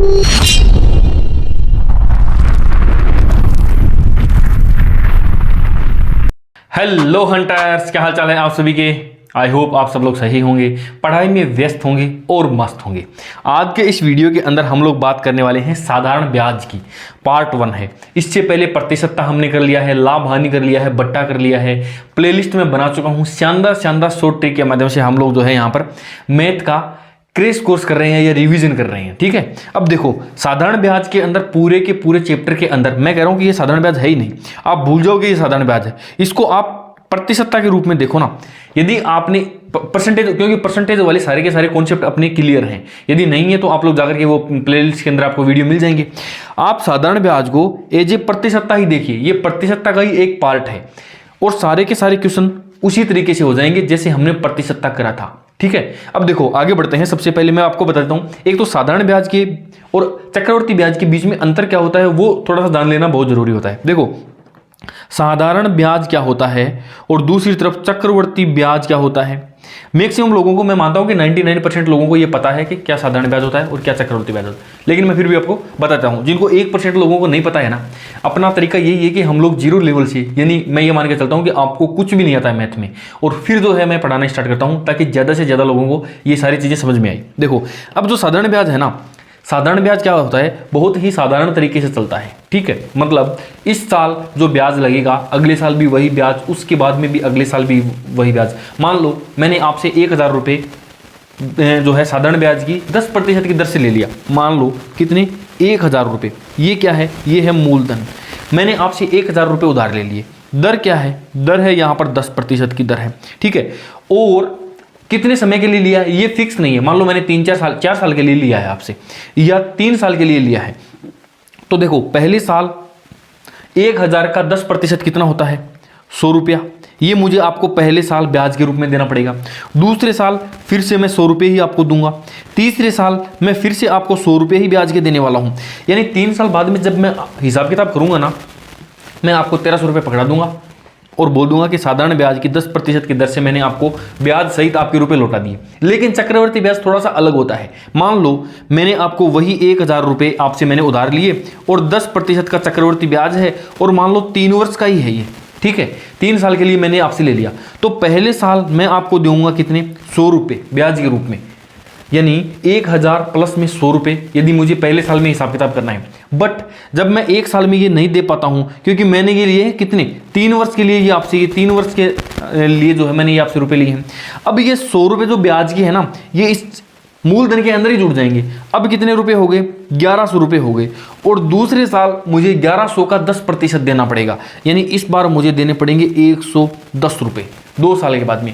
Hello hunters, क्या हाल चाल है आप सभी के। आई होप आप सब लोग सही होंगे, पढ़ाई में व्यस्त होंगे और मस्त होंगे। आज के इस वीडियो के अंदर हम लोग बात करने वाले हैं साधारण ब्याज की। पार्ट 1 है। इससे पहले प्रतिशतता हमने कर लिया है, लाभ हानि कर लिया है, बट्टा कर लिया है, प्लेलिस्ट में बना चुका हूँ। शानदार शॉर्ट ट्रिक के माध्यम से हम लोग जो है यहाँ पर मैथ का क्रैश कोर्स कर रहे हैं या रिवीजन कर रहे हैं। ठीक है, अब देखो साधारण ब्याज के अंदर पूरे के पूरे चैप्टर के अंदर मैं कह रहा हूं कि ये साधारण ब्याज है ही नहीं, आप भूल जाओगे ये साधारण ब्याज है। इसको आप प्रतिशतता के रूप में देखो ना। यदि आपने परसेंटेज, क्योंकि परसेंटेज वाले सारे के सारे कॉन्सेप्ट अपने क्लियर हैं, यदि नहीं है तो आप लोग जाकर के वो प्लेलिस्ट के अंदर आपको वीडियो मिल जाएंगे। आप साधारण ब्याज को एज ए प्रतिशतता ही देखिए, ये प्रतिशतता का ही एक पार्ट है और सारे के सारे क्वेश्चन उसी तरीके से हो जाएंगे जैसे हमने प्रतिशतता करा था। ठीक है, अब देखो आगे बढ़ते हैं। सबसे पहले मैं आपको बता देता हूं, एक तो साधारण ब्याज के और चक्रवर्ती ब्याज के बीच में अंतर क्या होता है वो थोड़ा सा जान लेना बहुत जरूरी होता है। देखो साधारण ब्याज क्या होता है और दूसरी तरफ चक्रवर्ती ब्याज क्या होता है। मैक्सिमम लोगों को, मैं मानता हूं कि 99% लोगों को यह पता है कि क्या साधारण ब्याज होता है और क्या चक्रवर्ती ब्याज होता है, लेकिन मैं फिर भी आपको बताता हूं। जिनको 1% लोगों को नहीं पता है ना, अपना तरीका यही है कि हम लोग जीरो लेवल से, यानी मैं ये मान के चलता हूं कि आपको कुछ भी नहीं आता है मैथ में, और फिर जो है मैं पढ़ाना स्टार्ट करता हूं ताकि ज़्यादा से ज़्यादा लोगों को ये सारी चीज़ें समझ में आई। देखो अब जो साधारण ब्याज है ना, साधारण ब्याज क्या होता है, बहुत ही साधारण तरीके से चलता है। ठीक है, मतलब इस साल जो ब्याज लगेगा अगले साल भी वही ब्याज, उसके बाद में भी अगले साल भी वही ब्याज। मान लो मैंने आपसे 1000 रुपये जो है साधारण ब्याज की 10% की दर से ले लिया। मान लो कितने, 1000 रुपये। ये क्या है, ये है मूलधन। मैंने आपसे 1000 रुपये उधार ले लिए। दर क्या है, दर है यहाँ पर 10% की दर है। ठीक है, और कितने समय के लिए लिया है ये फिक्स नहीं है। मान लो मैंने 4 साल के लिए लिया है आपसे, या 3 साल के लिए लिया है। तो देखो पहले साल 1000 का 10% कितना होता है, 100 रुपया। ये मुझे आपको पहले साल ब्याज के रूप में देना पड़ेगा। दूसरे साल फिर से मैं 100 रुपये ही आपको दूंगा। तीसरे साल मैं फिर से आपको 100 रुपये ही ब्याज के देने वाला हूँ। यानी 3 साल बाद में जब मैं हिसाब किताब करूँगा ना, मैं आपको 1300 रुपये पकड़ा दूंगा और बोल दूंगा कि साधारण ब्याज की 10% की दर से मैंने आपको ब्याज सहित आपके रुपए लौटा दिए। लेकिन चक्रवर्ती ब्याज थोड़ा सा अलग होता है। मान लो मैंने आपको वही 1000 रुपये आपसे मैंने उधार लिए और 10% का चक्रवर्ती ब्याज है, और मान लो 3 वर्ष का ही है ये। ठीक है, 3 साल के लिए मैंने आपसे ले लिया, तो पहले साल मैं आपको दूंगा कितने, 100 रुपये ब्याज के रूप में। यानी 1000 प्लस में 100 रुपये, यदि मुझे पहले साल में हिसाब किताब करना है। बट जब मैं 1 साल में ये नहीं दे पाता हूँ, क्योंकि मैंने ये लिए कितने, 3 वर्ष के लिए, ये आपसे ये 3 वर्ष के लिए जो है मैंने ये आपसे रुपए लिए हैं। अब ये 100 रुपये जो ब्याज की है ना, ये इस मूलधन के अंदर ही जुड़ जाएंगे। अब कितने रुपए हो गए, 1100 रुपये हो गए। और दूसरे साल मुझे 1100 का 10% देना पड़ेगा, यानी इस बार मुझे देने पड़ेंगे 110 रुपये 2 साल के बाद में।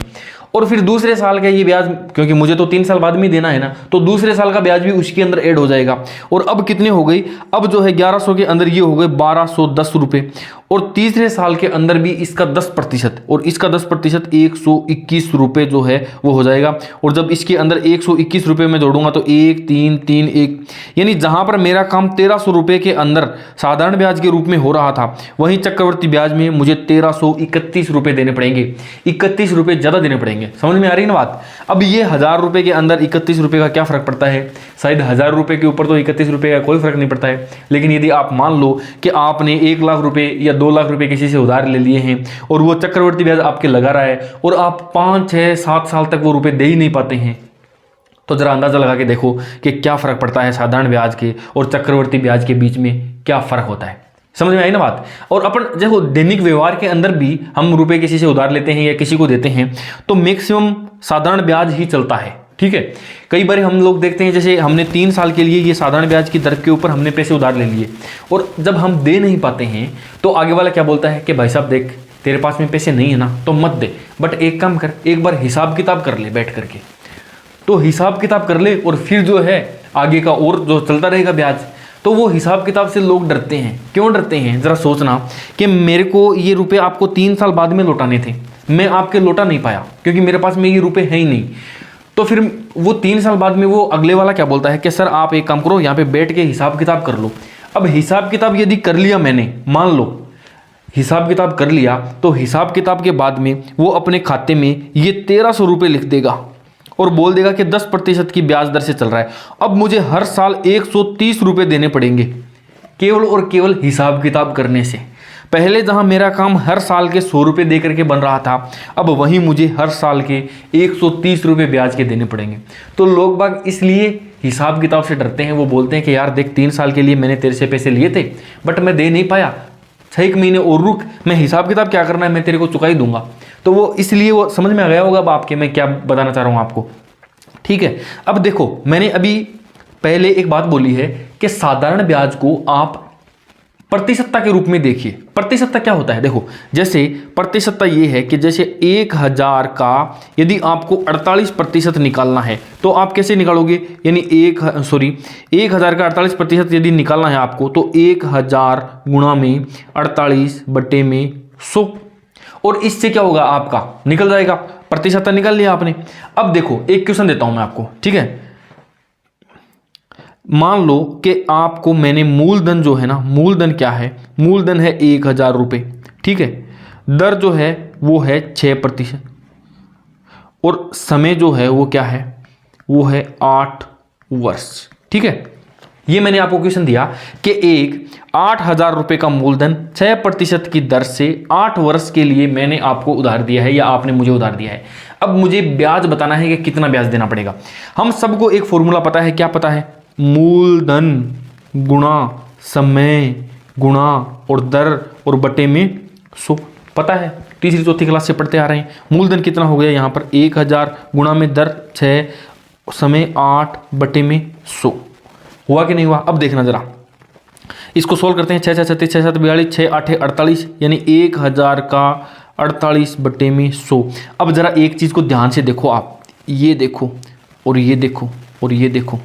और फिर दूसरे साल का ये ब्याज, क्योंकि मुझे तो 3 साल बाद में देना है ना, तो दूसरे साल का ब्याज भी उसके अंदर ऐड हो जाएगा। और अब कितने हो गई, अब जो है 1100 के अंदर ये हो गए 1210 रुपये, और तीसरे साल के अंदर भी इसका 10% और इसका 10% 121 रुपये जो है वो हो जाएगा। और जब इसके अंदर 121 रुपये में जोड़ूंगा तो 1 3 3 1, यानी जहां पर मेरा काम 1300 रुपये के अंदर साधारण ब्याज के रूप में हो रहा था, वहीं चक्रवर्ती ब्याज में मुझे 1331 रुपये देने पड़ेंगे। 31 रुपये ज़्यादा देने पड़ेंगे। समझ में आ रही है ना बात। अब ये 1000 रुपये के अंदर 31 रुपये का क्या फर्क पड़ता है, शायद 1000 रुपये के ऊपर तो 31 रुपये का कोई फर्क नहीं पड़ता है। लेकिन यदि आप मान लो कि आपने 1 लाख रुपये या 2 लाख रुपये किसी से उधार ले लिए हैं और वो चक्रवर्ती ब्याज आपके लगा रहा है, और आप 5 6 7 साल तक वो रुपये दे ही नहीं पाते हैं, तो जरा अंदाजा लगा के देखो कि क्या फर्क पड़ता है साधारण ब्याज के और चक्रवर्ती ब्याज के बीच में, क्या फर्क होता है। समझ में आई ना बात। और अपन देखो दैनिक व्यवहार के अंदर भी हम रुपए किसी से उधार लेते हैं या किसी को देते हैं, तो मैक्सिमम साधारण ब्याज ही चलता है। ठीक है, कई बार हम लोग देखते हैं, जैसे हमने 3 साल के लिए ये साधारण ब्याज की दर के ऊपर हमने पैसे उधार ले लिए, और जब हम दे नहीं पाते हैं तो आगे वाला क्या बोलता है कि भाई साहब देख, तेरे पास में पैसे नहीं है ना तो मत दे, बट एक काम कर, एक बार हिसाब किताब कर ले बैठ करके। तो हिसाब किताब कर ले और फिर जो है आगे का और जो चलता रहेगा ब्याज। तो वो हिसाब किताब से लोग डरते हैं। क्यों डरते हैं, जरा सोचना कि मेरे को ये रुपए आपको 3 साल बाद में लौटाने थे, मैं आपके लौटा नहीं पाया क्योंकि मेरे पास में ये रुपए है ही नहीं। तो फिर वो 3 साल बाद में वो अगले वाला क्या बोलता है कि सर आप एक काम करो, यहाँ पे बैठ के हिसाब किताब कर लो। अब हिसाब किताब यदि कर लिया मैंने, मान लो हिसाब किताब कर लिया, तो हिसाब किताब के बाद में वो अपने खाते में ये 1300 रुपये लिख देगा। और बोल देगा कि 10% की ब्याज दर से चल रहा है। अब मुझे हर साल 130 रुपये देने पड़ेंगे केवल और केवल हिसाब किताब करने से। पहले जहां मेरा काम हर साल के 100 रुपये दे करके बन रहा था, अब वहीं मुझे हर साल के 130 रुपये ब्याज के देने पड़ेंगे। तो लोग बाग इसलिए हिसाब किताब से डरते हैं। वो बोलते हैं कि यार देख, 3 साल के लिए मैंने तेरे से पैसे लिए थे बट मैं दे नहीं पाया, 6 महीने और रुक, मैं हिसाब किताब क्या करना है, मैं तेरे को चुका ही दूंगा। तो वो इसलिए वो समझ में आ गया होगा अब आपके मैं क्या बताना चाह रहा हूँ आपको। ठीक है, अब देखो, मैंने अभी पहले एक बात बोली है कि साधारण ब्याज को आप प्रतिशतता के रूप में देखिए। प्रतिशतता क्या होता है, देखो, जैसे प्रतिशतता ये है कि जैसे 1000 का यदि आपको 48% निकालना है तो आप कैसे निकालोगे, यानी 1000 का 48% यदि निकालना है आपको तो 1000 गुणा में 48 बटे में 100, और इससे क्या होगा, आपका निकल जाएगा, प्रतिशतता निकाल लिया आपने। अब देखो एक क्वेश्चन देता हूं मैं आपको, ठीक है। मान लो कि आपको मैंने मूलधन जो है ना, मूलधन क्या है, मूलधन है 1000 रुपये, ठीक है। दर जो है वो है 6% और समय जो है वो क्या है, वो है 8 वर्ष, ठीक है। ये मैंने आपको क्वेश्चन दिया कि एक 8000 रुपये का मूलधन 6% की दर से 8 वर्ष के लिए मैंने आपको उधार दिया है या आपने मुझे उधार दिया है। अब मुझे ब्याज बताना है कि कितना ब्याज देना पड़ेगा। हम सबको एक फॉर्मूला पता है, क्या पता है, मूलधन गुणा समय गुणा और दर और बटे में 100 पता है, तीसरी चौथी क्लास से पढ़ते आ रहे हैं। मूलधन कितना हो गया यहाँ पर 1000 गुणा में दर 6 समय 8 बटे में 100, हुआ कि नहीं हुआ। अब देखना जरा, इसको सोल्व करते हैं। 6 6 36 6 7 42 6 8 48, यानी 1000 का 48 बटे में 100। अब जरा एक चीज़ को ध्यान से देखो आप, ये देखो और ये देखो और ये देखो,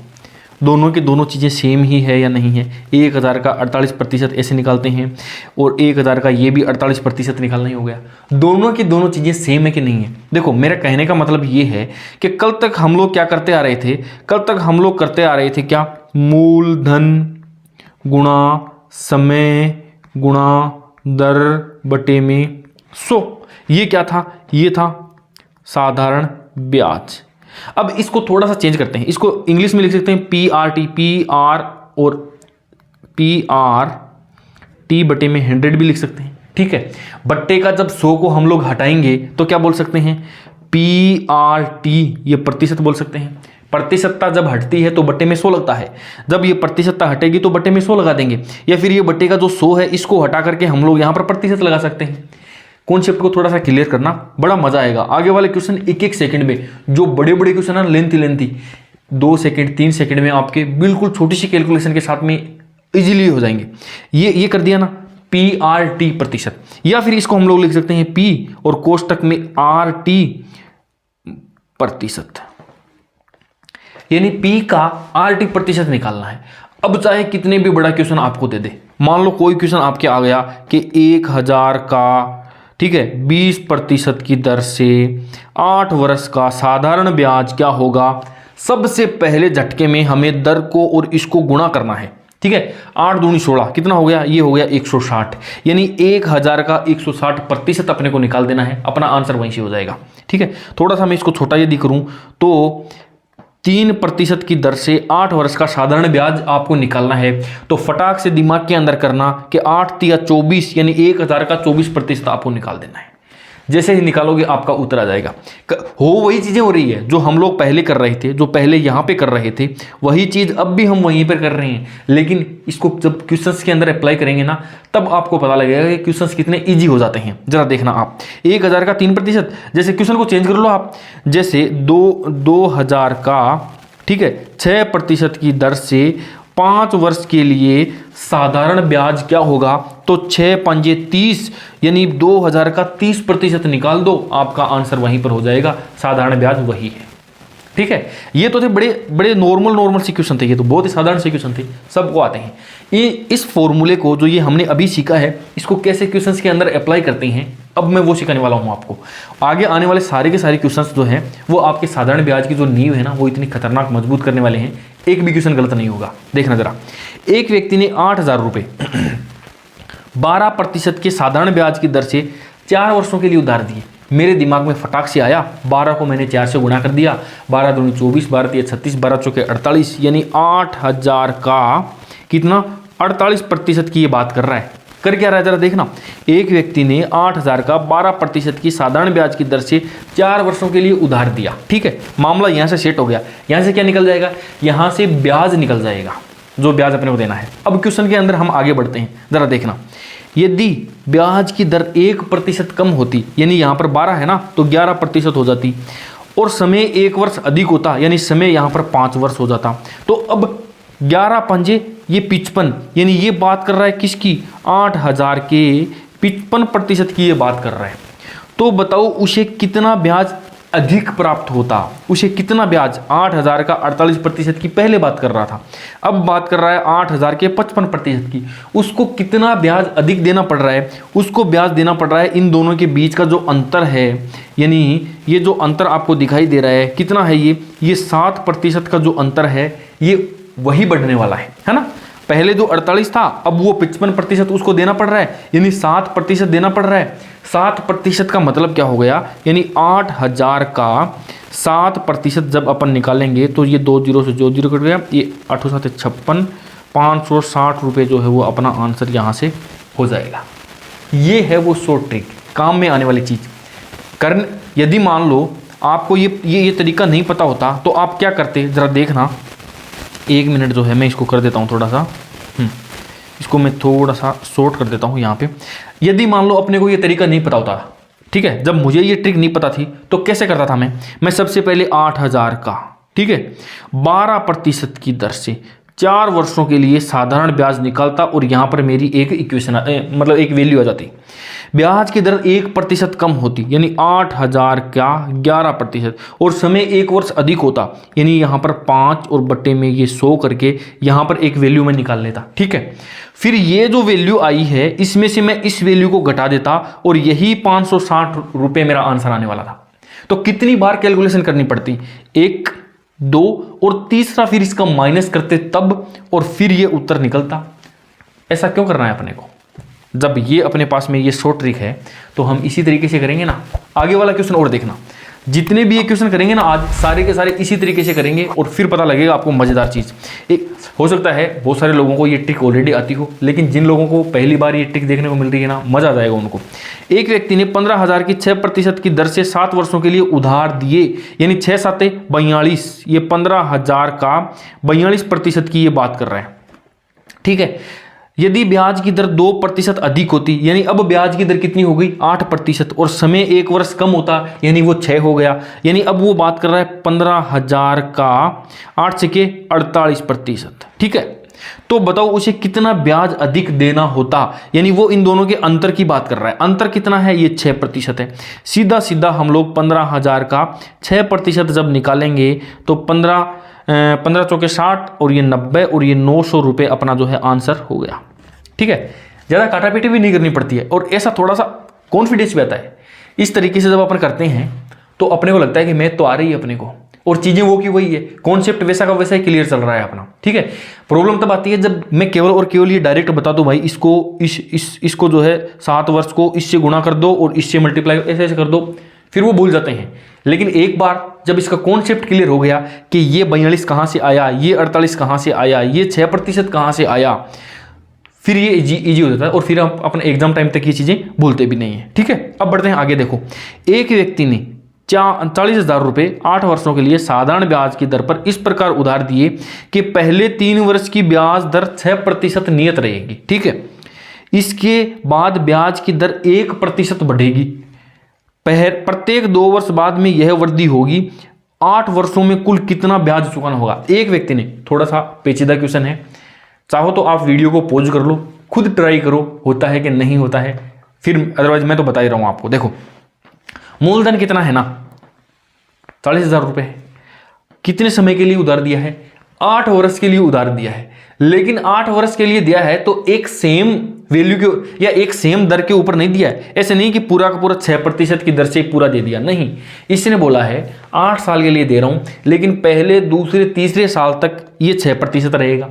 दोनों की दोनों चीज़ें सेम ही है या नहीं है। 1000 का 48% ऐसे निकालते हैं और 1000 का ये भी 48% निकालना ही हो गया। दोनों की दोनों चीज़ें सेम है कि नहीं है। देखो मेरा कहने का मतलब ये है कि कल तक हम लोग क्या करते आ रहे थे, कल तक हम लोग करते आ रहे थे क्या, मूलधन गुणा समय गुणा दर बटे में 100। ये क्या था, ये था साधारण ब्याज। अब इसको थोड़ा सा चेंज करते हैं, इसको इंग्लिश में लिख सकते हैं PRT, PR और PRT बटे में 100 भी लिख सकते हैं, ठीक है। बट्टे का जब 100 को हम लोग हटाएंगे तो क्या बोल सकते हैं, PRT, ये प्रतिशत बोल सकते हैं। प्रतिशतता जब हटती है तो बट्टे में 100 लगता है, जब ये प्रतिशतता हटेगी तो बट्टे में 100 लगा देंगे, या फिर ये बट्टे का जो 100 है इसको हटा करके हम लोग यहाँ पर प्रतिशत लगा सकते हैं। कॉन्सेप्ट को थोड़ा सा क्लियर करना, बड़ा मजा आएगा। आगे वाले क्वेश्चन 1-1 सेकंड में, जो बड़े बड़े क्वेश्चन है लेंथी 2 सेकंड 3 सेकंड में आपके बिल्कुल छोटी सी कैलकुलेशन के साथ में इजीली हो जाएंगे। ये कर दिया ना, PRT प्रतिशत, या फिर इसको हम लोग लिख सकते हैं P और कोष्टक में RT प्रतिशत, यानी P का RT प्रतिशत निकालना है। अब चाहे कितने भी बड़ा क्वेश्चन आपको दे दे, मान लो कोई क्वेश्चन आपके आ गया कि 1000 का, ठीक है, 20% की दर से 8 वर्ष का साधारण ब्याज क्या होगा। सबसे पहले झटके में हमें दर को और इसको गुणा करना है, ठीक है। 8 दूनी 16 कितना हो गया, ये हो गया 160, यानी 1000 का 160% अपने को निकाल देना है, अपना आंसर वहीं से हो जाएगा, ठीक है। थोड़ा सा मैं इसको छोटा यदि करूं तो 3% की दर से 8 वर्ष का साधारण ब्याज आपको निकालना है, तो फटाक से दिमाग के अंदर करना कि 8 या 24, यानी 1000 का 24% आपको निकाल देना है। जैसे ही निकालोगे आपका उत्तर आ जाएगा। हो वही चीज़ें हो रही है जो हम लोग पहले कर रहे थे, जो पहले यहाँ पे कर रहे थे, वही चीज़ अब भी हम वहीं पर कर रहे हैं। लेकिन इसको जब क्वेश्चंस के अंदर अप्लाई करेंगे ना, तब आपको पता लगेगा कि क्वेश्चंस कितने इजी हो जाते हैं। जरा देखना आप, 1000 का 3%, जैसे क्वेश्चन को चेंज कर लो आप, जैसे 2000 का, ठीक है, 6% की दर से 5 वर्ष के लिए साधारण ब्याज क्या होगा, तो 6 पंजे 30, यानी 2000 का 30% निकाल दो, आपका आंसर वहीं पर हो जाएगा, साधारण ब्याज वही है, ठीक है। ये तो थे बड़े बड़े नॉर्मल से क्वेश्चन थे, ये तो बहुत ही साधारण से क्वेश्चन थे, सबको आते हैं। ये इस फॉर्मूले को जो ये हमने अभी सीखा है, इसको कैसे क्वेश्चंस के अंदर अप्लाई करते हैं, अब मैं वो सिखाने वाला हूँ आपको। आगे आने वाले सारे के सारे क्वेश्चंस जो हैं वो आपके साधारण ब्याज की जो नींव है ना, वो इतनी खतरनाक मजबूत करने वाले हैं, एक भी क्वेश्चन गलत नहीं होगा। देखना जरा, एक व्यक्ति ने 8000 रुपये 12% के साधारण ब्याज की दर से 4 वर्षों के लिए उधार दिए। मेरे दिमाग में फटाक से आया, 12 को मैंने 4 से गुणा कर दिया, 12 दूनी 24, 12 तिया 36, 12 चौके 48, यानी 8000 का कितना 48% की ये बात कर रहा है। कर क्या रहा है जरा देखना, एक व्यक्ति ने 8000 का 12% की साधारण ब्याज की दर से 4 वर्षों के लिए उधार दिया। ठीक है, मामला यहां से सेट हो गया। यहां से क्या निकल जाएगा, यहां से ब्याज निकल जाएगा, जो ब्याज अपने को देना है। अब क्वेश्चन के अंदर हम आगे बढ़ते हैं, जरा देखना, यदि ब्याज की दर 1% कम होती, यानी यहां पर 12 है ना, तो 11% हो जाती, और समय 1 वर्ष अधिक होता, यानी समय यहां पर 5 वर्ष हो जाता। तो अब 11 पंजे ये 55, यानी ये बात कर रहा है किसकी, 8000 के 55% की ये बात कर रहा है। तो बताओ उसे कितना ब्याज अधिक प्राप्त होता, उसे कितना ब्याज, 8000 का 48% की पहले बात कर रहा था, अब बात कर रहा है 8000 के 55% की। उसको कितना ब्याज अधिक देना पड़ रहा है, उसको ब्याज देना पड़ रहा है इन दोनों के बीच का जो अंतर है, यानी ये जो अंतर आपको दिखाई दे रहा है कितना है, ये 7% का जो अंतर है, ये वही बढ़ने वाला है ना। पहले जो 48 था, अब वो 55% उसको देना पड़ रहा है, यानी 7% देना पड़ रहा है। 7% का मतलब क्या हो गया, यानी 8000 का 7% जब अपन निकालेंगे तो ये 2 जीरो से जो जीरो कट गया, ये 8 7 56, 560 रुपये जो है वो अपना आंसर यहाँ से हो जाएगा। ये है वो शॉर्ट ट्रिक, काम में आने वाली चीज़। करन यदि मान लो आपको ये तरीका नहीं पता होता तो आप क्या करते, ज़रा देखना। 1 मिनट जो है मैं इसको कर देता हूँ थोड़ा सा, इसको मैं थोड़ा सा शॉर्ट कर देता हूँ यहाँ पे। यदि मान लो अपने को ये तरीका नहीं पता होता, ठीक है, जब मुझे ये ट्रिक नहीं पता थी तो कैसे करता था मैं सबसे पहले 8000 का, ठीक है, 12% की दर से 4 वर्षों के लिए साधारण ब्याज निकालता, और यहाँ पर मेरी एक इक्वेशन मतलब एक वैल्यू आ जाती। ब्याज की दर 1% कम होती, यानी 8000 का 11%, और समय 1 वर्ष अधिक होता, यानी यहाँ पर 5 और बट्टे में ये 100 करके यहाँ पर एक वैल्यू में निकाल लेता। ठीक है, फिर ये जो वैल्यू आई है इसमें से मैं इस वैल्यू को घटा देता, और यही 560 रुपये मेरा आंसर आने वाला था। तो कितनी बार कैलकुलेशन करनी पड़ती, 1 2 और तीसरा फिर इसका माइनस करते तब, और फिर ये उत्तर निकलता। ऐसा क्यों करना है अपने को, जब ये अपने पास में ये शॉर्ट ट्रिक है तो हम इसी तरीके से करेंगे ना। आगे वाला क्वेश्चन और देखना, जितने भी ये क्वेश्चन करेंगे ना आज, सारे के सारे इसी तरीके से करेंगे, और फिर पता लगेगा आपको मजेदार चीज़। एक हो सकता है बहुत सारे लोगों को ये ट्रिक ऑलरेडी आती हो, लेकिन जिन लोगों को पहली बार ये ट्रिक देखने को मिल रही है ना, मजा आ जाएगा उनको। एक व्यक्ति ने 15,000 की 6% की दर से 7 वर्षों के लिए उधार दिए, यानी 6 7 42, ये 15,000 का 42% की ये बात कर रहा है। ठीक है, यदि ब्याज की दर 2% अधिक होती, यानी अब ब्याज की दर कितनी हो गई 8%, और समय 1 वर्ष कम होता, यानी वो 6 हो गया, यानी अब वो बात कर रहा है 15,000 का 8 से के 48%। ठीक है, तो बताओ उसे कितना ब्याज अधिक देना होता, यानी वो इन दोनों के अंतर की बात कर रहा है। अंतर कितना है, ये 6% है। सीधा सीधा हम लोग 15,000 का 6% जब निकालेंगे तो 15 चौके 60, और ये 90, और ये 900 रुपये अपना जो है आंसर हो गया। ठीक है, ज़्यादा काटापीटी भी नहीं करनी पड़ती है, और ऐसा थोड़ा सा कॉन्फिडेंस भी आता है। इस तरीके से जब अपन करते हैं तो अपने को लगता है कि मैथ तो आ रही है अपने को, और चीज़ें वो की वही है, कॉन्सेप्ट वैसा का वैसा ही क्लियर चल रहा है अपना। ठीक है, प्रॉब्लम तब आती है जब मैं केवल और केवल ये डायरेक्ट बता दूं, भाई इसको जो है 7 वर्ष को इससे गुणा कर दो और इससे मल्टीप्लाई ऐसे ऐसे कर दो, फिर वो भूल जाते हैं। लेकिन एक बार जब इसका कॉन्सेप्ट क्लियर हो गया कि ये 42 कहाँ से आया, ये 48 कहाँ से आया, ये 6% कहाँ से आया, फिर ये इजी हो जाता है, और फिर हम अपने एग्जाम टाइम तक ये चीज़ें भूलते भी नहीं है। ठीक है, अब बढ़ते हैं आगे। देखो, एक व्यक्ति ने 40,000 रुपये 8 वर्षों के लिए साधारण ब्याज की दर पर इस प्रकार उधार दिए कि पहले 3 वर्ष की ब्याज दर 6% नियत रहेगी। ठीक है, इसके बाद ब्याज की दर 1% बढ़ेगी, प्रत्येक 2 वर्ष बाद में यह वृद्धि होगी। 8 वर्षों में कुल कितना ब्याज चुकाना होगा। एक व्यक्ति ने, थोड़ा सा पेचीदा क्वेश्चन है, चाहो तो आप वीडियो को पॉज कर लो, खुद ट्राई करो होता है कि नहीं होता है, फिर अदरवाइज मैं तो बता ही रहा हूं आपको। देखो, मूलधन कितना है ना, 40,000 रुपये। कितने समय के लिए उधार दिया है, 8 वर्ष के लिए उधार दिया है। लेकिन 8 वर्ष के लिए दिया है तो एक सेम वैल्यू के या एक सेम दर के ऊपर नहीं दिया है। ऐसे नहीं कि पूरा का पूरा 6% की दर से पूरा दे दिया, नहीं। इसने बोला है 8 साल के लिए दे रहा हूं, लेकिन पहले दूसरे तीसरे साल तक ये 6% रहेगा,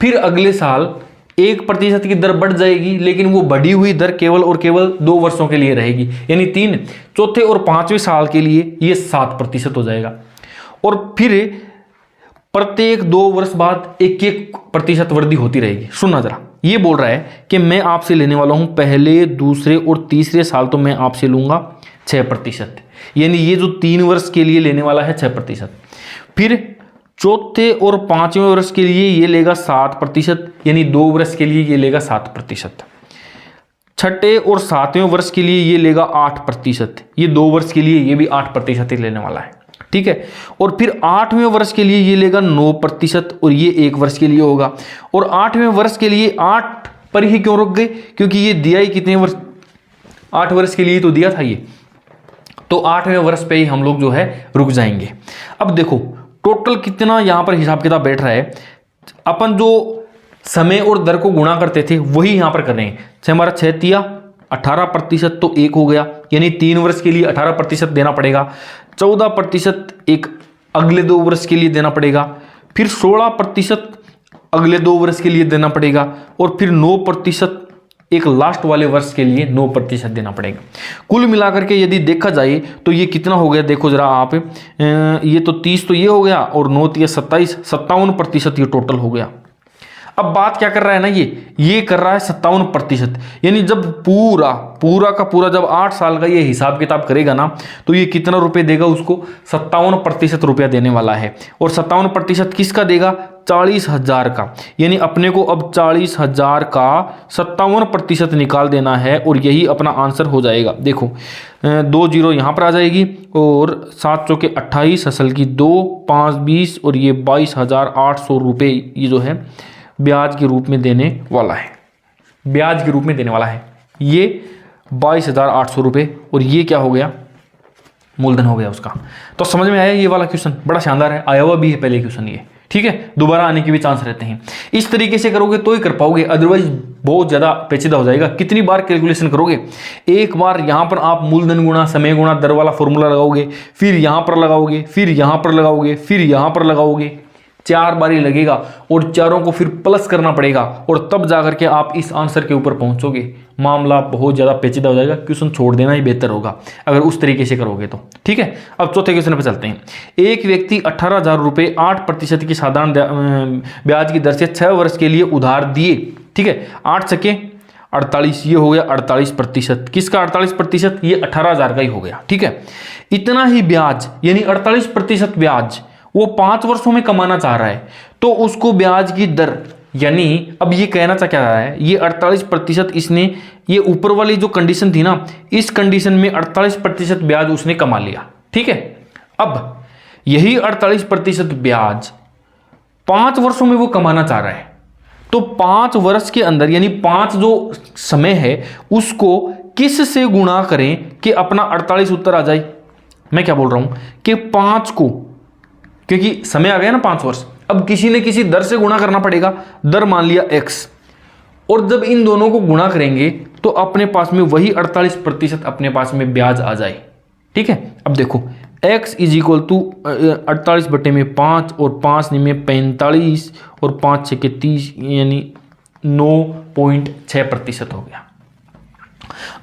फिर अगले साल 1% की दर बढ़ जाएगी, लेकिन वो बढ़ी हुई दर केवल और केवल 2 वर्षों के लिए रहेगी, यानी 3, चौथे और 5वें साल के लिए ये 7% हो जाएगा। और फिर प्रत्येक 2 वर्ष बाद 1-1% वृद्धि होती रहेगी। सुनना जरा, ये बोल रहा है कि मैं आपसे लेने वाला हूं पहले, दूसरे और तीसरे साल तो मैं आपसे लूंगा 6%, यानी ये जो 3 वर्ष के लिए लेने वाला है 6%, फिर चौथे और 5वें वर्ष के लिए ये लेगा 7%, यानी 2 वर्ष के लिए ये लेगा 7%, छठे और 7वें वर्ष के लिए ये लेगा 8%, ये 2 वर्ष के लिए ये भी 8% ही लेने वाला है, ठीक है। और फिर 8वें वर्ष के लिए ये लेगा 9%, और ये 1 वर्ष के लिए होगा। और 8वें वर्ष के लिए 8 पर ही क्यों रुक गए, क्योंकि ये दिया ही कितने वर्ष, 8 वर्ष के लिए तो दिया था ये, तो 8वें वर्ष पे ही हम लोग जो है रुक जाएंगे। अब देखो टोटल कितना यहां पर हिसाब किताब बैठ रहा है, अपन जो समय और दर को गुणा करते थे वही यहां पर कर रहे हैं। हमारा 6 तिया 18%, तो 1 हो गया, यानी 3 वर्ष के लिए 18% देना पड़ेगा। 14% एक अगले 2 वर्ष के लिए देना पड़ेगा, फिर 16% अगले 2 वर्ष के लिए देना पड़ेगा, और फिर 9% एक लास्ट वाले वर्ष के लिए 9% देना पड़ेगा। कुल मिलाकर के यदि देखा जाए तो ये कितना हो गया, देखो जरा आप, ये तो 30 तो ये हो गया, और 9 तिया 27, 57% ये टोटल हो गया। अब बात क्या कर रहा है ना, ये कर रहा है 57%, यानी जब पूरा का पूरा जब 8 साल का ये हिसाब किताब करेगा ना, तो ये कितना रुपए देगा उसको, 57% रुपया देने वाला है। और 57% किसका देगा, 40,000 का, यानी अपने को अब 40,000 का 57% निकाल देना है, और यही अपना आंसर हो जाएगा। देखो 2 जीरो यहाँ पर आ जाएगी, और 7 चौके 28, असल की 2, 5 20, और ये 22,800 रुपये ये जो है ब्याज के रूप में देने वाला है, ब्याज के रूप में देने वाला है ये 22,800 रुपये। और ये क्या हो गया, मूलधन हो गया उसका। तो समझ में आया, ये वाला क्वेश्चन बड़ा शानदार है, आया हुआ भी है पहले क्वेश्चन ये, ठीक है, दोबारा आने के भी चांस रहते हैं। इस तरीके से करोगे तो ही कर पाओगे, अदरवाइज बहुत ज़्यादा पेचीदा हो जाएगा। कितनी बार कैलकुलेशन करोगे, एक बार यहाँ पर आप मूलधन गुणा समय गुणा दर वाला फॉर्मूला लगाओगे, फिर यहाँ पर लगाओगे, फिर यहाँ पर लगाओगे, फिर यहाँ पर लगाओगे, 4 बार ही लगेगा, और चारों को फिर प्लस करना पड़ेगा, और तब जाकर के आप इस आंसर के ऊपर पहुंचोगे। मामला बहुत ज़्यादा पेचीदा हो जाएगा, क्वेश्चन छोड़ देना ही बेहतर होगा अगर उस तरीके से करोगे तो, ठीक है। अब चौथे क्वेश्चन पे चलते हैं। एक व्यक्ति 18,000 रुपये 8% की साधारण ब्याज की दर से 6 वर्ष के लिए उधार दिए, ठीक है। 8 छके 48, ये हो गया 48%, किसका 48%, ये 18,000 का ही हो गया, ठीक है। इतना ही ब्याज यानी 48% ब्याज वो 5 वर्षों में कमाना चाह रहा है, तो उसको ब्याज की दर, यानी अब ये कहना चाह क्या रहा है, ये 48% इसने, ये ऊपर वाली जो कंडीशन थी ना, इस कंडीशन में 48% ब्याज उसने कमा लिया, ठीक है। अब यही 48% ब्याज 5 वर्षों में वो कमाना चाह रहा है, तो 5 वर्ष के अंदर यानी 5 जो समय है उसको किस से गुणा करें कि अपना 48 उत्तर आ जाए। मैं क्या बोल रहा हूं कि 5 को, क्योंकि समय आ गया ना 5 वर्ष, अब किसी न किसी दर से गुणा करना पड़ेगा। दर मान लिया x, और जब इन दोनों को गुणा करेंगे तो अपने पास में वही 48% अपने पास में ब्याज आ जाए, ठीक है। अब देखो x इज इक्वल टू 48/5, और 5 में 45, और 5 6 के 30, यानी 9.6% हो गया।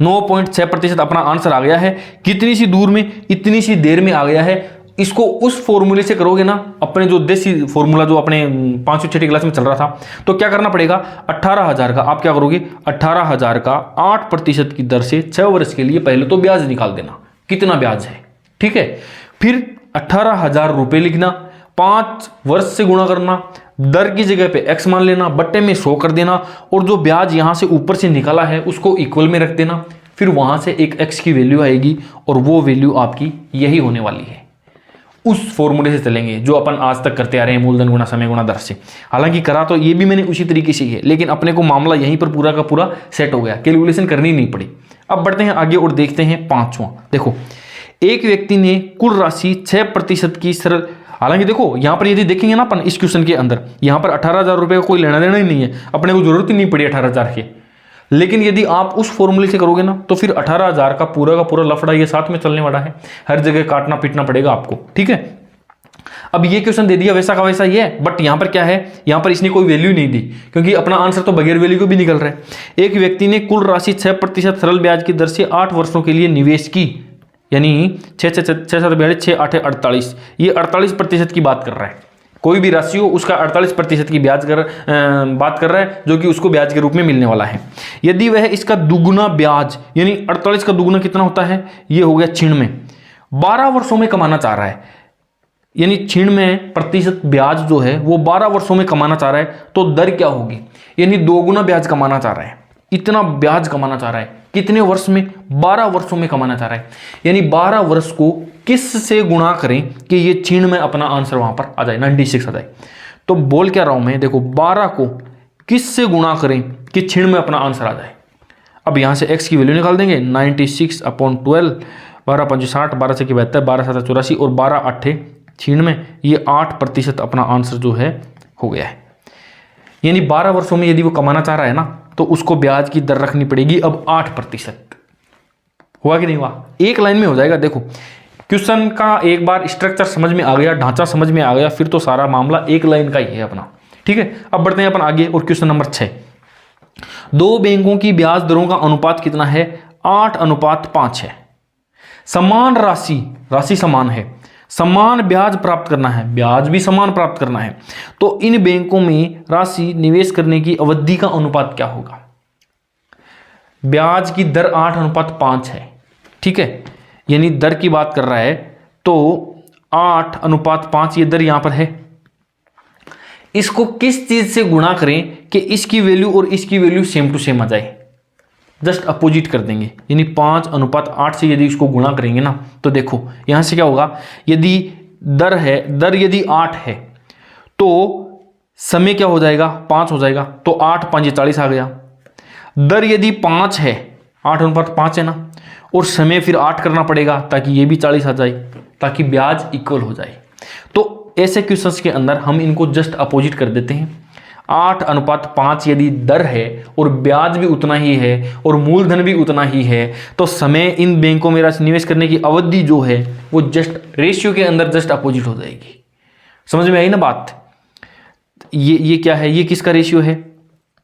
9.6% अपना आंसर आ गया है। कितनी सी दूर में, इतनी सी देर में आ गया है। इसको उस फॉर्मूले से करोगे ना, अपने जो देसी फॉर्मूला जो अपने 5वीं 6ठी क्लास में चल रहा था, तो क्या करना पड़ेगा, 18,000 का आप क्या करोगे, 18,000 का 8% की दर से 6 वर्ष के लिए पहले तो ब्याज निकाल देना, कितना ब्याज है, ठीक है। फिर 18,000 रुपये लिखना, 5 वर्ष से गुणा करना, दर की जगह पे x मान लेना, बट्टे में 100 कर देना, और जो ब्याज यहां से ऊपर से निकाला है उसको इक्वल में रख देना। फिर वहां से एक x की वैल्यू आएगी, और वो वैल्यू आपकी यही होने वाली है। उस फॉर्मूले से चलेंगे जो अपन आज तक करते आ रहे हैं, मूलधन गुणा समय गुणा दर से। हालांकि करा तो ये भी मैंने उसी तरीके से ही है, लेकिन अपने को मामला यहीं पर पूरा का पूरा सेट हो गया, कैलकुलेशन करनी नहीं पड़ी। अब बढ़ते हैं आगे और देखते हैं 5वां। देखो एक व्यक्ति ने कुल राशि 6% की सरल, हालांकि देखो यहां पर यदि देखेंगे ना अपन इस क्वेश्चन के अंदर, यहां पर 18,000 रुपये का कोई लेना देना ही नहीं है, अपने को जरूरत ही नहीं पड़ी 18,000 की। लेकिन यदि आप उस फॉर्मूले से करोगे ना, तो फिर 18,000 का पूरा लफड़ा ये साथ में चलने वाला है, हर जगह काटना पीटना पड़ेगा आपको, ठीक है। अब ये क्वेश्चन दे दिया वैसा का वैसा ही है, बट यहां पर क्या है, यहां पर इसने कोई वैल्यू नहीं दी, क्योंकि अपना आंसर तो बगैर वैल्यू को भी निकल रहा है। एक व्यक्ति ने कुल राशि 6% सरल ब्याज की दर से 8 वर्षों के लिए निवेश की, यानी 6 ये 48% की बात कर रहा है। कोई भी राशि हो उसका 48% की ब्याज बात कर रहा है, जो कि उसको ब्याज के रूप में मिलने वाला है। यदि वह इसका दुगुना ब्याज, यानी 48 का दुगुना कितना होता है, ये हो गया 96, 12 वर्षों में कमाना चाह रहा है, यानी 96% ब्याज जो है वो 12 वर्षों में कमाना चाह रहा है, तो दर क्या होगी, यानी 2 गुना ब्याज कमाना चाह रहा है। इतना ब्याज कमाना चाह रहा है, कितने वर्ष में, 12 वर्षों में कमाना चाह रहा है, यानी 12 वर्ष को किस से गुणा करें कि ये 96 में अपना आंसर वहां पर आ जाए, 96 आ जाए। तो बोल क्या रहा हूं मैं, देखो 12 को किस से गुणा करें कि 96 में अपना आंसर आ जाए। अब यहां से x की वैल्यू निकाल देंगे, 96/12, 12 5 60, 12 6 72, 12 7 84 और 12 8 96, ये 8% अपना आंसर जो है हो गया है। यानी 12 वर्षों में यदि वो कमाना चाह रहा है ना, तो उसको ब्याज की दर रखनी पड़ेगी अब 8%। हुआ कि नहीं हुआ, एक लाइन में हो जाएगा। देखो क्वेश्चन का एक बार स्ट्रक्चर समझ में आ गया, ढांचा समझ में आ गया, फिर तो सारा मामला एक लाइन का ही है अपना। ठीक है, अब बढ़ते हैं अपन आगे और क्वेश्चन नंबर 6। दो बैंकों की ब्याज दरों का अनुपात कितना है, 8:5 है। समान राशि समान है, समान ब्याज प्राप्त करना है, ब्याज भी समान प्राप्त करना है, तो इन बैंकों में राशि निवेश करने की अवधि का अनुपात क्या होगा। ब्याज की दर 8:5 है, ठीक है, यानी दर की बात कर रहा है, तो 8:5 ये दर यहां पर है। इसको किस चीज से गुणा करें कि इसकी वैल्यू और इसकी वैल्यू सेम टू सेम आ जाए, जस्ट अपोजिट कर देंगे, यानी 5:8 से यदि इसको गुणा करेंगे ना, तो देखो यहां से क्या होगा, यदि दर यदि 8 है तो समय क्या हो जाएगा, 5 हो जाएगा, तो 8 5 40 आ गया। दर यदि 5 है, 8:5 है ना, और समय फिर 8 करना पड़ेगा ताकि ये भी 40 आ जाए, ताकि ब्याज इक्वल हो जाए। तो ऐसे क्वेश्चंस के अंदर हम इनको जस्ट अपोजिट कर देते हैं। 8:5 यदि दर है और ब्याज भी उतना ही है और मूलधन भी उतना ही है, तो समय इन बैंकों में राशि निवेश करने की अवधि जो है वो जस्ट रेशियो के अंदर जस्ट अपोजिट हो जाएगी। समझ में आई ना बात। ये क्या है, ये किसका रेशियो है,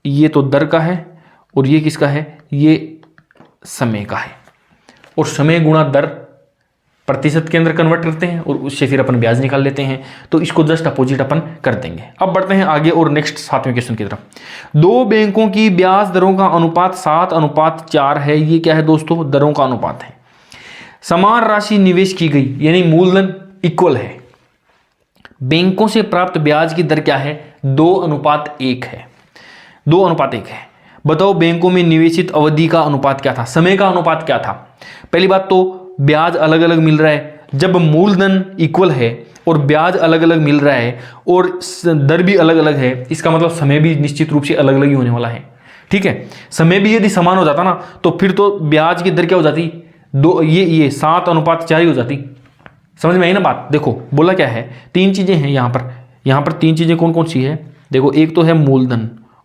ये तो दर का है, और ये किसका है, ये समय का है, और समय गुणा दर प्रतिशत के अंदर कन्वर्ट करते हैं और उससे फिर अपन ब्याज निकाल लेते हैं, तो इसको जस्ट अपोजिट अपन कर देंगे। अब बढ़ते हैं आगे और नेक्स्ट 7वें क्वेश्चन की तरफ। दो बैंकों की ब्याज दरों का अनुपात 7:4 है। ये क्या है दोस्तों, दरों का अनुपात है। समान राशि निवेश की गई, यानी मूलधन इक्वल है। बैंकों से प्राप्त ब्याज की दर क्या है, 2:1 है, 2:1 है। बताओ बैंकों में निवेशित अवधि का अनुपात क्या था, समय का अनुपात क्या था। पहली बात तो ब्याज अलग अलग मिल रहा है, जब मूलधन इक्वल है और ब्याज अलग अलग मिल रहा है और दर भी अलग अलग है, इसका मतलब समय भी निश्चित रूप से अलग अलग ही होने वाला है। ठीक है, समय भी यदि समान हो जाता ना, तो फिर तो ब्याज की दर क्या हो जाती, ये 7:4 ही हो जाती। समझ में आई ना बात। देखो बोला क्या है, 3 चीजें हैं यहाँ पर 3 चीजें कौन कौन सी है, देखो एक तो है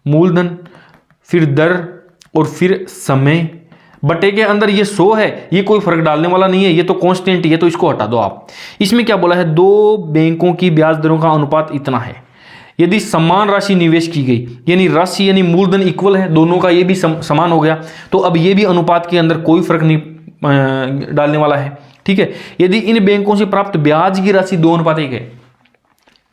मूलधन, फिर दर और फिर समय। बटे के अंदर ये 100 है, ये कोई फर्क डालने वाला नहीं है, ये तो कांस्टेंट ही है, तो इसको हटा दो आप। इसमें क्या बोला है, दो बैंकों की ब्याज दरों का अनुपात इतना है। यदि समान राशि निवेश की गई, यानी राशि यानी मूलधन इक्वल है, दोनों का ये भी समान हो गया, तो अब ये भी अनुपात के अंदर कोई फर्क नहीं डालने वाला है। ठीक है, यदि इन बैंकों से प्राप्त ब्याज की राशि 2:1 है।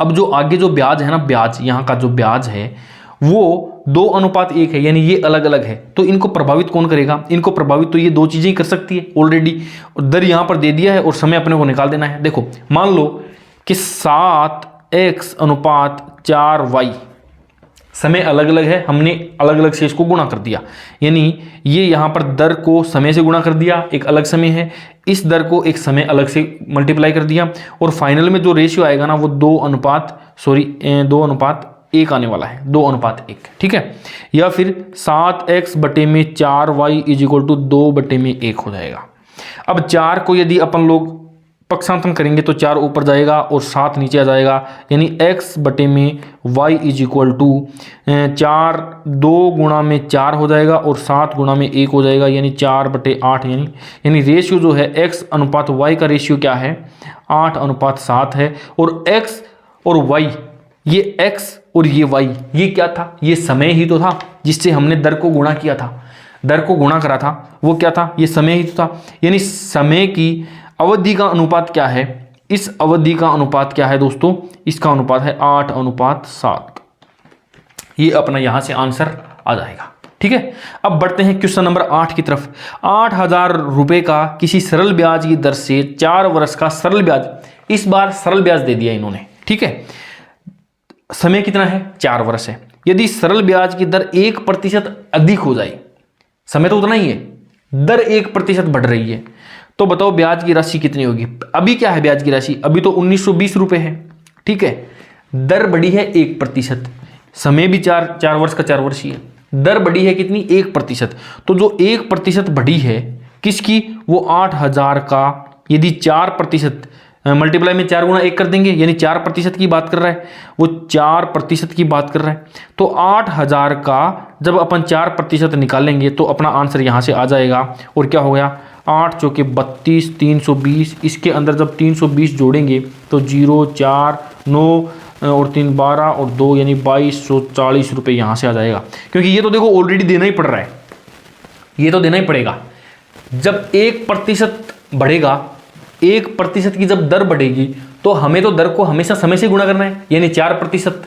अब जो आगे जो ब्याज है ना, ब्याज यहाँ का जो ब्याज है वो 2:1 है, यानी ये अलग अलग है, तो इनको प्रभावित कौन करेगा, इनको प्रभावित तो ये 2 चीजें ही कर सकती है ऑलरेडी। दर यहां पर दे दिया है और समय अपने को निकाल देना है। देखो मान लो कि 7x/4y, समय अलग अलग है, हमने अलग अलग से इसको गुणा कर दिया, यानी ये यहां पर दर को समय से गुणा कर दिया, एक अलग समय है, इस दर को एक समय अलग से मल्टीप्लाई कर दिया, और फाइनल में जो रेशियो आएगा ना वो 2:1 आने वाला है, 2:1। ठीक है, या फिर 7x/4y = 2/1 हो जाएगा। अब 4 को यदि अपन लोग पक्षांतरण करेंगे तो 4 ऊपर जाएगा और 7 नीचे आ जाएगा, यानी x/y = 4, 2 गुणा में 4 हो जाएगा और 7 गुणा में 1 हो जाएगा, यानी 4/8। यानी रेशियो जो है x/y का रेशियो क्या है, 8:7 है। और x और y, ये x और ये y, ये क्या था? ये समय ही तो था जिससे हमने दर को गुणा किया था, दर को गुणा करा था, वो क्या था? ये समय ही तो था। यानी समय की अवधि का अनुपात क्या है? इस अवधि का अनुपात क्या है दोस्तों? इसका अनुपात है 8:7। ये अपना यहां से आंसर आ जाएगा। ठीक है, अब बढ़ते हैं क्वेश्चन नंबर 8 की तरफ। 8,000 रुपए का किसी सरल ब्याज की दर से 4 वर्ष का सरल ब्याज, इस बार सरल ब्याज दे दिया इन्होंने। ठीक है, समय कितना है? 4 वर्ष है। यदि सरल ब्याज की दर 1% अधिक हो जाए, समय तो उतना ही है, दर 1% बढ़ रही है, तो बताओ ब्याज की राशि कितनी होगी? अभी क्या है ब्याज की राशि? अभी तो 1920 रुपए है। ठीक है, दर बढ़ी है 1%, समय भी 4 वर्ष का 4 वर्ष ही है, दर बढ़ी है कितनी? 1%। तो जो 1% बढ़ी है किसकी? वो 8,000 का यदि 4% मल्टीप्लाई में 4 गुणा 1 कर देंगे, यानी 4% की बात कर रहा है, वो 4% की बात कर रहा है। तो 8,000 का जब अपन 4% निकालेंगे तो अपना आंसर यहाँ से आ जाएगा। और क्या हो गया? 8 चौके 32, 320, इसके अंदर जब 320 जोड़ेंगे तो 0, 4, 9 और 3 12 और 2 यानी 2240 रुपये यहाँ से आ जाएगा। क्योंकि ये तो देखो ऑलरेडी देना ही पड़ रहा है, ये तो देना ही पड़ेगा। जब 1% बढ़ेगा, 1% की जब दर बढ़ेगी तो हमें तो दर को हमेशा समय से गुणा करना है, यानी 4%।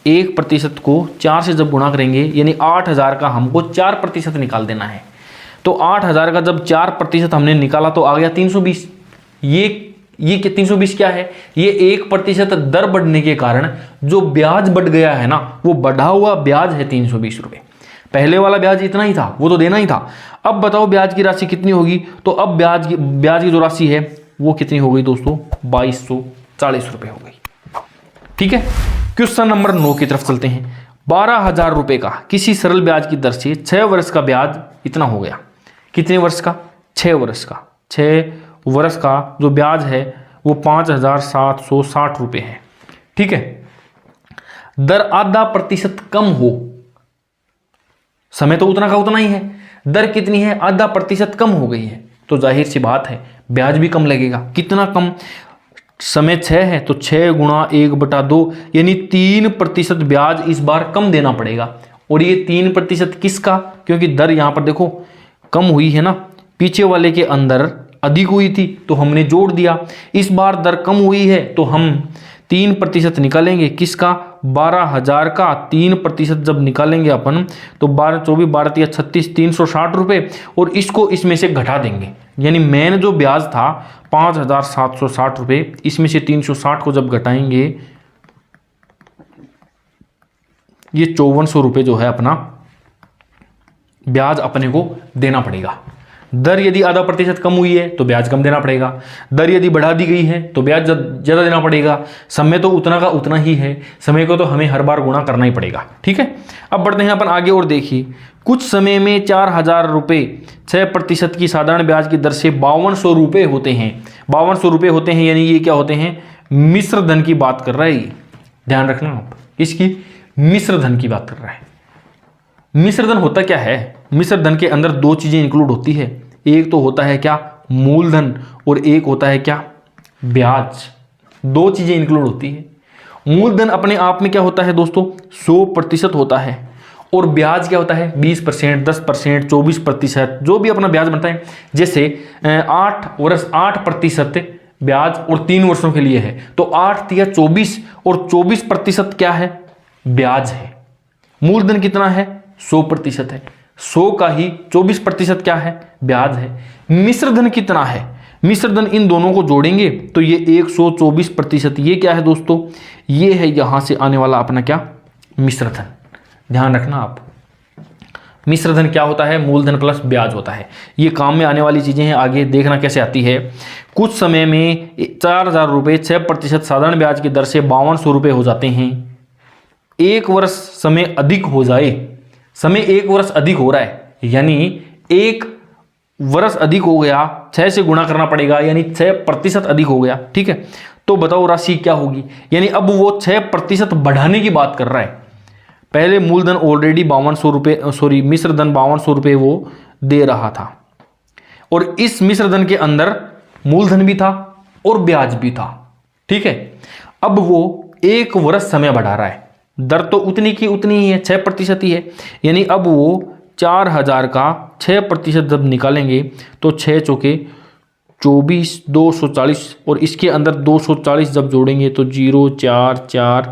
1% को 4 से जब गुणा करेंगे यानी 8,000 का हमको 4% निकाल देना है। तो 8,000 का जब 4% हमने निकाला तो आ गया 320। ये 320 क्या है? ये 1% दर बढ़ने के कारण जो ब्याज बढ़ गया है ना, वो बढ़ा हुआ ब्याज है 320 रुपये। पहले वाला ब्याज इतना ही था, वो तो देना ही था। अब बताओ ब्याज की राशि कितनी होगी? तो अब ब्याज की जो राशि है वो कितनी हो गई दोस्तों? 2240 रुपये हो गई। ठीक है, क्वेश्चन नंबर 9 की तरफ चलते हैं। 12,000 रुपये का किसी सरल ब्याज की दर से 6 वर्ष का ब्याज इतना हो गया। कितने वर्ष का? 6 वर्ष का। 6 वर्ष का जो ब्याज है वो 5,760 रुपये है। ठीक है, दर आधा प्रतिशत कम हो, समय तो उतना का उतना ही है, दर कितनी है? आधा प्रतिशत कम हो गई है, तो जाहिर सी बात है ब्याज भी कम लगेगा। कितना कम? समय 6 है तो 6 गुणा 1/2 यानी 3% ब्याज इस बार कम देना पड़ेगा। और ये 3% किसका? क्योंकि दर यहां पर देखो कम हुई है ना, पीछे वाले के अंदर अधिक हुई थी तो हमने जोड़ दिया। इस बार दर कम हुई है तो हम 3% निकालेंगे। किसका? 12,000 का 3% जब निकालेंगे अपन तो 12, 24, 12, 36, 360 रुपये, और इसको इसमें से घटा देंगे। यानी मेन जो ब्याज था 5,760 रुपये, इसमें से 360 को जब घटाएंगे ये 5400 रुपये जो है अपना ब्याज अपने को देना पड़ेगा। दर यदि आधा प्रतिशत कम हुई है तो ब्याज कम देना पड़ेगा, दर यदि बढ़ा दी गई है तो ब्याज ज़्यादा देना पड़ेगा। समय तो उतना का उतना ही है, समय को तो हमें हर बार गुणा करना ही पड़ेगा। ठीक है, अब बढ़ते हैं अपन आगे और देखिए। कुछ समय में 4,000 रुपये 6% की साधारण ब्याज की दर से 5200 रुपये होते हैं। 5200 रुपये होते हैं, यानी ये क्या होते हैं? मिश्र धन की बात कर रहा है ये, ध्यान रखना आप, इसकी मिश्र धन की बात कर रहा है। मिश्र धन होता क्या है? मिश्र धन के अंदर 2 चीजें इंक्लूड होती है, एक तो होता है क्या? मूलधन, और एक होता है क्या? ब्याज। 2 चीजें इंक्लूड होती है। मूलधन अपने आप में क्या होता है दोस्तों? 100% होता है, और ब्याज क्या होता है? 20%, 10%, 24%, जो भी अपना ब्याज बनता है। जैसे 8 वर्ष 8% ब्याज और 3 वर्षों के लिए है, तो 8 या 24, और 24% क्या है? ब्याज है। मूलधन कितना है? 100% है, 100 का ही 24% क्या है? ब्याज है। मिश्र धन कितना है? मिश्र धन इन दोनों को जोड़ेंगे तो ये 124%। ये क्या है दोस्तों? ये है यहां से आने वाला अपना क्या? मिश्र धन। ध्यान रखना आप, मिश्र धन क्या होता है? मूलधन प्लस ब्याज होता है। ये काम में आने वाली चीजें हैं, आगे देखना कैसे आती है। कुछ समय में 4,000 रुपये 6% साधारण ब्याज की दर से 5200 रुपये हो जाते हैं। 1 वर्ष समय अधिक हो जाए, समय 1 वर्ष अधिक हो रहा है, यानी 1 वर्ष अधिक हो गया, 6 से गुणा करना पड़ेगा, यानी 6% अधिक हो गया। ठीक है, तो बताओ राशि क्या होगी? यानी अब वो 6% बढ़ाने की बात कर रहा है। पहले मूलधन ऑलरेडी 5200 रुपये, सॉरी मिश्र धन 5200 रुपये वो दे रहा था, और इस मिश्र धन के अंदर मूलधन भी था और ब्याज भी था। ठीक है, अब वो 1 वर्ष समय बढ़ा रहा है, दर तो उतनी की उतनी ही है, 6% ही है। यानी अब वो 4000 का 6% जब निकालेंगे तो 6 चौके 24, 240 और इसके अंदर 240 जब जोड़ेंगे तो 0, 4, 4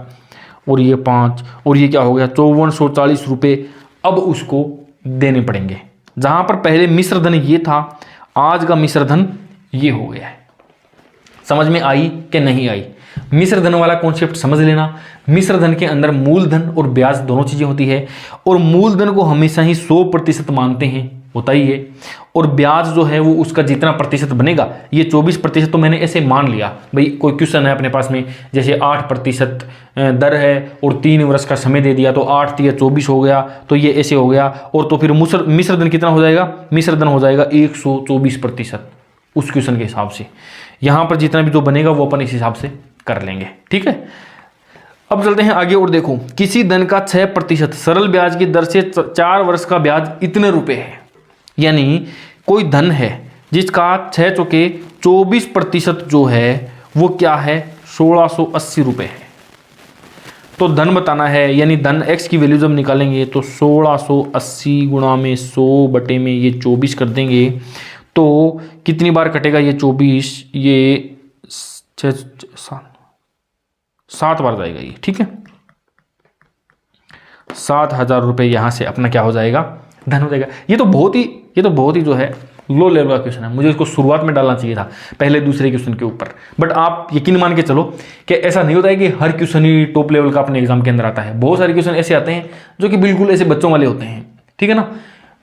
और ये 5 और ये क्या हो गया 5440 रुपये अब उसको देने पड़ेंगे। जहाँ पर पहले मिश्र धन ये था, आज का मिश्र धन ये हो गया है। समझ में आई कि नहीं आई? मिश्र धन वाला कॉन्सेप्ट समझ लेना। मिश्र धन के अंदर मूलधन और ब्याज दोनों चीजें होती है, और मूलधन को हमेशा ही 100% मानते हैं, होता ही है, और ब्याज जो है वो उसका जितना प्रतिशत बनेगा, ये 24% तो मैंने ऐसे मान लिया भाई। कोई क्वेश्चन है अपने पास में, जैसे 8% दर है और 3 वर्ष का समय दे दिया तो 8 या 24 हो गया, तो ये ऐसे हो गया। और तो फिर मिश्र धन कितना हो जाएगा? मिश्र धन हो जाएगा 124% उस क्वेश्चन के हिसाब से। यहाँ पर जितना भी जो बनेगा वो अपन इस हिसाब से कर लेंगे। ठीक है, अब चलते हैं आगे और देखो, किसी धन का 6% सरल ब्याज की दर से 4 वर्ष का ब्याज इतने रुपए है। यानी कोई धन है जिसका 6 चौके 24% जो है वो क्या है 1680 रुपये है। तो धन बताना है, यानी धन x की वैल्यू जब निकालेंगे तो 1680 गुणा में 100 बटे में ये 24 कर देंगे तो कितनी बार कटेगा ये 24, ये 7 बार जाएगा ये। ठीक है, 7000 रुपये यहाँ से अपना क्या हो जाएगा? धन हो जाएगा। ये तो बहुत ही जो है लो लेवल का क्वेश्चन है, मुझे इसको शुरुआत में डालना चाहिए था, पहले दूसरे क्वेश्चन के ऊपर। बट आप यकीन मान के चलो कि ऐसा नहीं होता है कि हर क्वेश्चन ही टॉप लेवल का अपने एग्जाम के अंदर आता है। बहुत सारे क्वेश्चन ऐसे आते हैं जो कि बिल्कुल ऐसे बच्चों वाले होते हैं। ठीक है ना,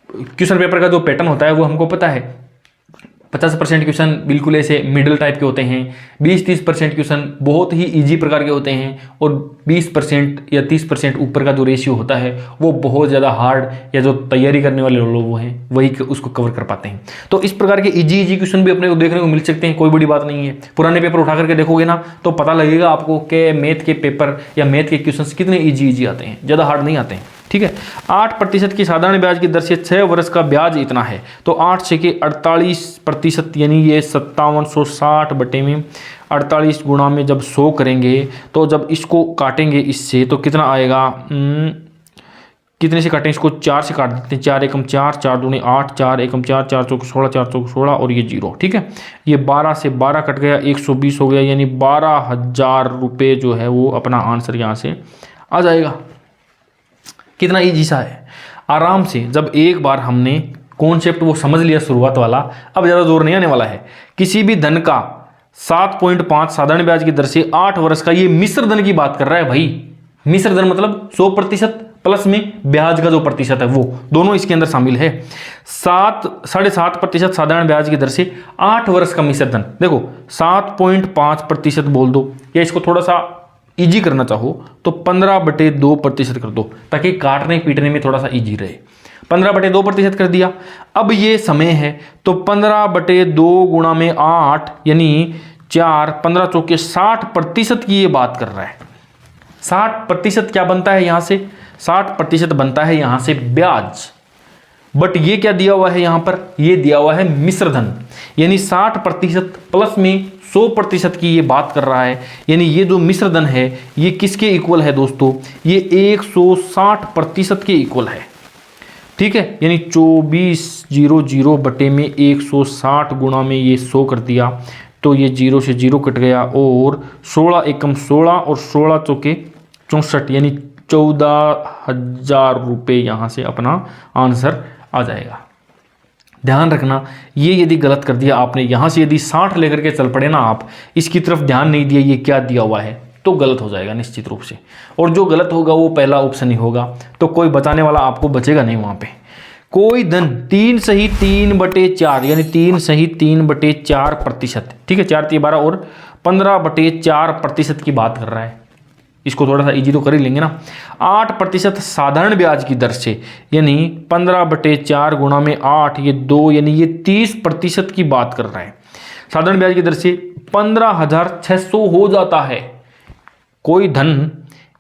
क्वेश्चन पेपर का जो पैटर्न होता है वो हमको पता है। 50% क्वेश्चन बिल्कुल ऐसे मिडिल टाइप के होते हैं, 20-30% क्वेश्चन बहुत ही इजी प्रकार के होते हैं, और 20% या 30% ऊपर का जो रेशियो होता है वो बहुत ज़्यादा हार्ड या जो तैयारी करने वाले लोग हैं वही उसको कवर कर पाते हैं। तो इस प्रकार के इजी क्वेश्चन भी अपने को देखने को मिल सकते हैं, कोई बड़ी बात नहीं है। पुराने पेपर उठा करके देखोगे ना तो पता लगेगा आपको कि मैथ के पेपर या मैथ के क्वेश्चन कितने ईजी आते हैं, ज़्यादा हार्ड नहीं आते हैं। ठीक है, 8% की साधारण ब्याज की दर से 6 वर्ष का ब्याज इतना है, तो 8 से के 48%, यानी ये 5760 बटे में 48 गुणा में जब 100 करेंगे तो जब इसको काटेंगे इससे तो कितना आएगा? कितने से काटें इसको? 4 से काट देते हैं। 4 एकम 4, 4 दूनी 8, 4 एकम 4, 4 चौक 16, 4 चौक 16 और ये 0। ठीक है, ये 12 से 12 कट गया, 120 हो गया, यानी 12,000 रुपये जो है वो अपना आंसर यहाँ से आ जाएगा। कितना ईजी सा है, आराम से। जब एक बार हमने कॉन्सेप्ट वो समझ लिया शुरुआत वाला, अब ज़्यादा जोर नहीं आने वाला है। किसी भी धन का 7.5 साधारण ब्याज की दर से 8 वर्ष का, ये मिश्र धन की बात कर रहा है भाई। मिश्र धन मतलब 100% प्लस में ब्याज का जो प्रतिशत है वो दोनों इसके अंदर शामिल है। 7.5% साधारण ब्याज की दर से 8 वर्ष का मिश्र धन। देखो 7.5% बोल दो, या इसको थोड़ा सा इजी करना चाहो तो 15/2% कर दो, ताकि काटने पीटने में थोड़ा सा इजी रहे। 15/2% कर दिया। अब ये समय है तो 15/2 गुणा में 8 यानी 4, 15 चौके 60% की ये बात कर रहा है। 60% क्या बनता है यहाँ से? 60% बनता है यहाँ से ब्याज। बट ये क्या दिया हुआ है यहाँ पर? ये दिया हुआ है मिश्र धन, यानी 60% प्लस में 100% की ये बात कर रहा है। यानी ये जो मिश्र धन है ये किसके इक्वल है दोस्तों? ये 160% के इक्वल है। ठीक है, यानी 2400 बटे में 160 गुणा में ये 100 कर दिया तो ये 0 से 0 कट गया, और 16 एकम 16 और 16 चौके 64, यानी 14,000 रुपये यहाँ से अपना आंसर आ जाएगा। ध्यान रखना, ये यदि गलत कर दिया आपने, यहाँ से यदि 60 लेकर के चल पड़े ना आप, इसकी तरफ ध्यान नहीं दिया ये क्या दिया हुआ है, तो गलत हो जाएगा निश्चित रूप से। और जो गलत होगा वो पहला ऑप्शन ही होगा, तो कोई बचाने वाला आपको बचेगा नहीं वहाँ पे। कोई धन 3 सही 3/4, यानी 3 सही 3/4%। ठीक है, 4 3 12 और 15/4% की बात कर रहा है। इसको थोड़ा सा इजी तो कर ही लेंगे ना। 8% साधारण ब्याज की दर से, यानी 15/4 गुणा में 8, ये 2, यानी ये 30% की बात कर रहा है। साधारण ब्याज की दर से 15,600 हो जाता है। कोई धन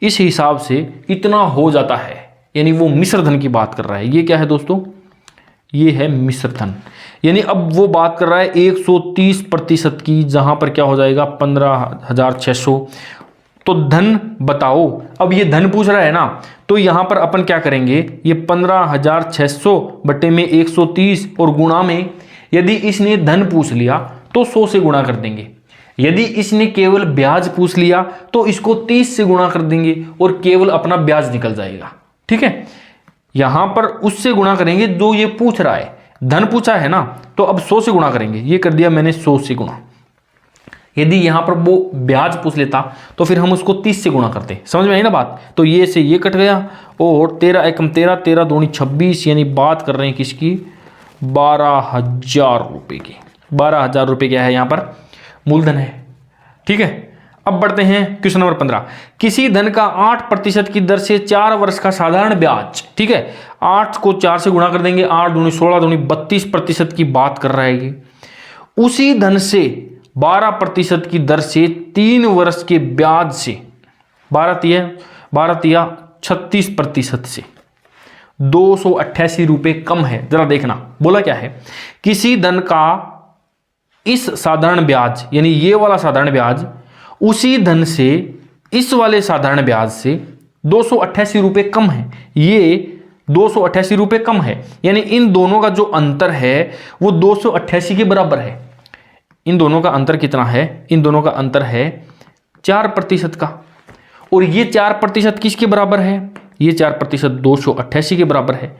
इस हिसाब से इतना हो जाता है, यानी वो मिश्र धन की बात कर रहा है। ये क्या है दोस्तों? ये है मिश्र धन। यानी अब वो बात कर रहा है 130% की, जहां पर क्या हो जाएगा 15,600। तो धन बताओ, अब ये धन पूछ रहा है ना, तो यहां पर अपन क्या करेंगे, ये 15,600 बटे में 130 और गुणा में, यदि इसने धन पूछ लिया तो 100 से गुणा कर देंगे, यदि इसने केवल ब्याज पूछ लिया तो इसको 30 से गुणा कर देंगे और केवल अपना ब्याज निकल जाएगा। ठीक है, यहां पर उससे गुणा करेंगे जो ये पूछ रहा है, धन पूछा है ना, तो अब 100 से गुणा करेंगे, ये कर दिया मैंने 100 से गुणा। यदि यहां पर वो ब्याज पूछ लेता तो फिर हम उसको 30 से गुणा करते। समझ में आई ना बात? तो ये से ये कट गया और 13 एकम 13, 13 दूनी 26, यानी बात कर रहे हैं किसकी, 12,000 रुपए की। 12,000 रुपए क्या है, यहां पर मूलधन है। ठीक है, अब बढ़ते हैं क्वेश्चन नंबर 15। किसी धन का 8% की दर से 4 वर्ष का साधारण ब्याज, ठीक है, 8 को 4 से गुणा कर देंगे, 8 दूनी 16 दूनी 32% की बात कर रहा है ये। उसी धन से 12% की दर से 3 वर्ष के ब्याज से 12 तिया 36% से 288 रुपए कम है। जरा देखना, बोला क्या है, किसी धन का इस साधारण ब्याज, यानी ये वाला साधारण ब्याज, उसी धन से इस वाले साधारण ब्याज से 288 रुपए कम है। ये 288 रुपए कम है, यानी इन दोनों का जो अंतर है वो 288 के बराबर है। इन दोनों का अंतर कितना है, इन दोनों का अंतर है 4% का। और ये 4% किसके बराबर है, ये 4% 288 के बराबर है।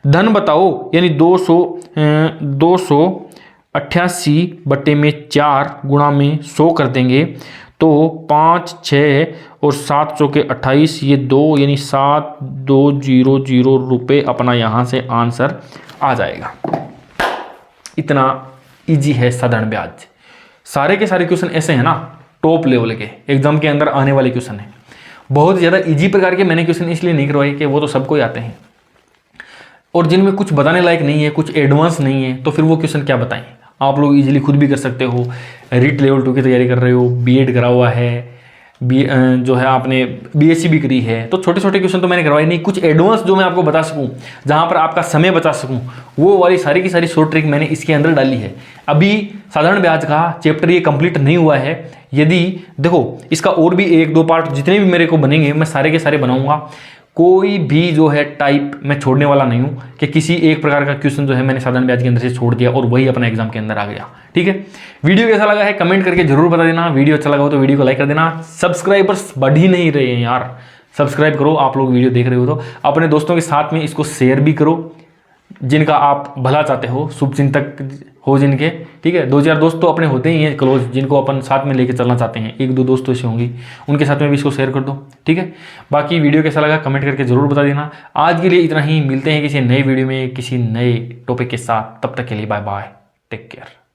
धन बताओ, यानी 288 बटे में 4 गुणा में 100 कर देंगे तो 5, 6 और 7 चौके 28, ये 2 यानी 7,200 रुपये अपना यहाँ से आंसर आ जाएगा। इतना इजी है साधारण ब्याज। सारे के सारे क्वेश्चन ऐसे हैं ना, टॉप लेवल के एग्जाम के अंदर आने वाले क्वेश्चन हैं। बहुत ज़्यादा इजी प्रकार के मैंने क्वेश्चन इसलिए नहीं करवाए कि वो तो सबको ही आते हैं, और जिनमें कुछ बताने लायक नहीं है, कुछ एडवांस नहीं है, तो फिर वो क्वेश्चन क्या बताएं। आप लोग इजीली खुद भी कर सकते हो। रीट लेवल 2 की तैयारी कर रहे हो, बीएड करा हुआ है, जो है आपने बीएससी भी करी है, तो छोटे छोटे क्वेश्चन तो मैंने करवाए नहीं। कुछ एडवांस जो मैं आपको बता सकूं, जहां पर आपका समय बचा सकूं, वो वाली सारी की सारी शॉर्ट ट्रिक मैंने इसके अंदर डाली है। अभी साधारण ब्याज का चैप्टर ये कंप्लीट नहीं हुआ है। यदि देखो, इसका और भी 1-2 पार्ट जितने भी मेरे को बनेंगे, मैं सारे के सारे बनाऊंगा। कोई भी जो है टाइप मैं छोड़ने वाला नहीं हूं कि किसी एक प्रकार का क्वेश्चन जो है मैंने साधारण ब्याज के अंदर से छोड़ दिया और वही अपना एग्जाम के अंदर आ गया। ठीक है, वीडियो कैसा लगा है कमेंट करके जरूर बता देना। वीडियो अच्छा लगा हो तो वीडियो को लाइक कर देना। सब्सक्राइबर्स बढ़ ही नहीं रहे हैं यार, सब्सक्राइब करो। आप लोग वीडियो देख रहे हो तो अपने दोस्तों के साथ में इसको शेयर भी करो, जिनका आप भला चाहते हो, शुभचिंतक हो जिनके। ठीक है, 2-4 दोस्त तो अपने होते ही हैं क्लोज, जिनको अपन साथ में लेके चलना चाहते हैं। 1-2 दोस्त तो ऐसे होंगे, उनके साथ में भी इसको शेयर कर दो। ठीक है, बाकी वीडियो कैसा लगा कमेंट करके जरूर बता देना। आज के लिए इतना ही, मिलते हैं किसी नए वीडियो में किसी नए टॉपिक के साथ। तब तक के लिए बाय बाय, टेक केयर।